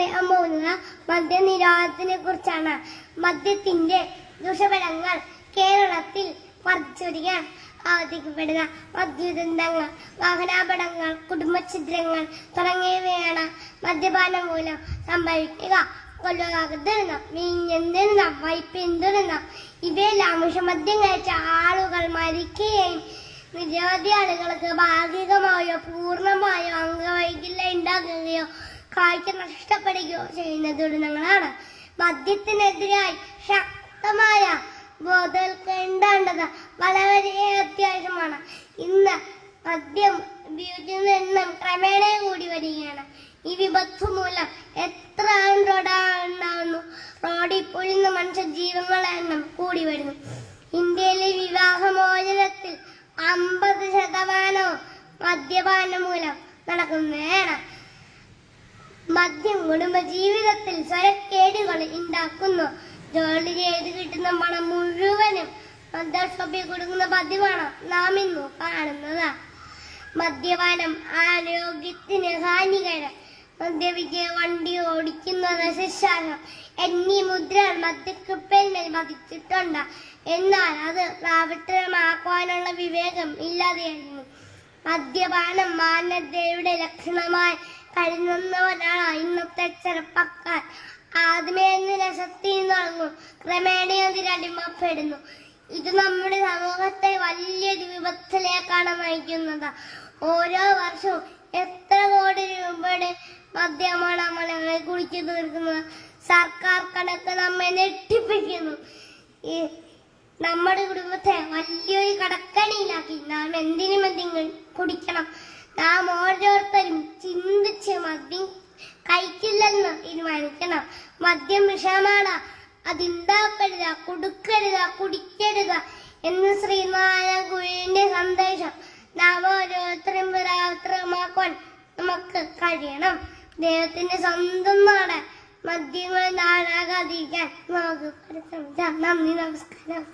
പറയാൻ പോകുന്നത് മദ്യനിരോധനത്തിനെ കുറിച്ചാണ്. മദ്യത്തിന്റെ ദൂഷ്യഫലങ്ങൾ കേരളത്തിൽ വർദ്ധിച്ചുവരികയാണ്. അവതരിക്കപ്പെടുന്ന മദ്യദുരന്തങ്ങൾ, വാഹനാപകടങ്ങൾ, കുടുംബഛിദ്രങ്ങൾ തുടങ്ങിയവയാണ് മദ്യപാനം മൂലം സംഭവിക്കുക. കൊലപാതക ദുരന്തം, വീഞ്ഞൻ ദുരന്തം, വൈപ്പിൻ ദുരന്തം, ഇവയെല്ലാം വിഷമദ്യം കഴിച്ച ആളുകൾ മരിക്കുകയും നിരവധി ആളുകൾക്ക് ഭാഗികമായോ പൂർണ്ണമായോ അംഗവൈകല്യം ഉണ്ടാകുകയോ കാഴ്ച നഷ്ടപ്പെടുകയോ ചെയ്യുന്ന ദുരന്തങ്ങളാണ്. മദ്യത്തിനെതിരായി ശക്തമായ ബോധവൽക്കരേണ്ടത് വളരെ അത്യാവശ്യമാണ്. ഇന്ന് മദ്യം ഉപയോഗിക്കുന്ന എണ്ണം ക്രമേണ കൂടി വരികയാണ്. ഈ വിപത്ത് മൂലം എത്ര റോഡുണ്ടാകുന്നു, റോഡിൽ പൊഴുന്ന മനുഷ്യ ജീവങ്ങളുടെ എണ്ണം കൂടി വരുന്നു. ഇന്ത്യയിലെ വിവാഹമോചനത്തിൽ 50% മദ്യപാനം മൂലം നടക്കുന്നതാണ്. മദ്യം കുടുംബജീവിതത്തിൽ സ്വരക്കേടുകൾ ഉണ്ടാക്കുന്നു. ജോലി ചെയ്ത് കിട്ടുന്ന പണം മുഴുവനും മദ്യഷോപ്പിൽ കൊടുക്കുന്ന പതിവാണ് നാം ഇന്നു കാണുന്നത്. മദ്യപാനം ആരോഗ്യത്തിന് ഹാനികരം. മദ്യപിച്ച് വണ്ടി ഓടിക്കുന്നത് ശിക്ഷാർഹം എന്നീ മുദ്രകൾ മദ്യക്കുപ്പലിൽ പതിച്ചിട്ടുണ്ട്. എന്നാൽ അത് പ്രാവർത്തികമാക്കാനുള്ള വിവേകം ഇല്ലാതെയായിരുന്നു. മദ്യപാനം മാനവതയുടെ ലക്ഷണമായി കരുതുന്നവരാണ് ഇന്നത്തെ ചെറുപ്പക്കാർ. ആദ്യമേ രസത്തിൽ തുടങ്ങും, ക്രമേണ അതിനടിമപ്പെടുന്നു. ഇത് നമ്മുടെ സമൂഹത്തെ വലിയൊരു വിപത്തിലേക്കാണ് നയിക്കുന്നത്. ഓരോ വർഷവും എത്ര കോടി രൂപയുടെ മദ്യമാണ് നമ്മളെ കുടിച്ചു തീർക്കുന്നത്. സർക്കാർ കണക്ക് നമ്മെ ഞെട്ടിപ്പിക്കുന്നു. നമ്മുടെ കുടുംബത്തെ വലിയൊരു കടക്കണിയിലാക്കി. നാം എന്തിനു മദ്യം കുടിക്കണം? നാം ഓരോരുത്തരും ചിന്തിച്ച് മദ്യം കഴിക്കില്ലെന്ന് തീരുമാനിക്കണം. മദ്യം വിഷമാണ്, അതുണ്ടാക്കരുത്, കൊടുക്കരുത്, കുടിക്കരുത് എന്ന് ശ്രീനാരായണ ഗുരുവിന്റെ സന്ദേശം നാം ഓരോരുത്തരും പ്രാവർത്തികമാക്കാൻ നമുക്ക് കഴിയണം. ദൈവത്തിന്റെ സ്വന്തം നാട് മദ്യങ്ങൾ നാടാകാതിരിക്കാൻ നമുക്ക് പരിശ്രമിക്കാം. നന്ദി, നമസ്കാരം.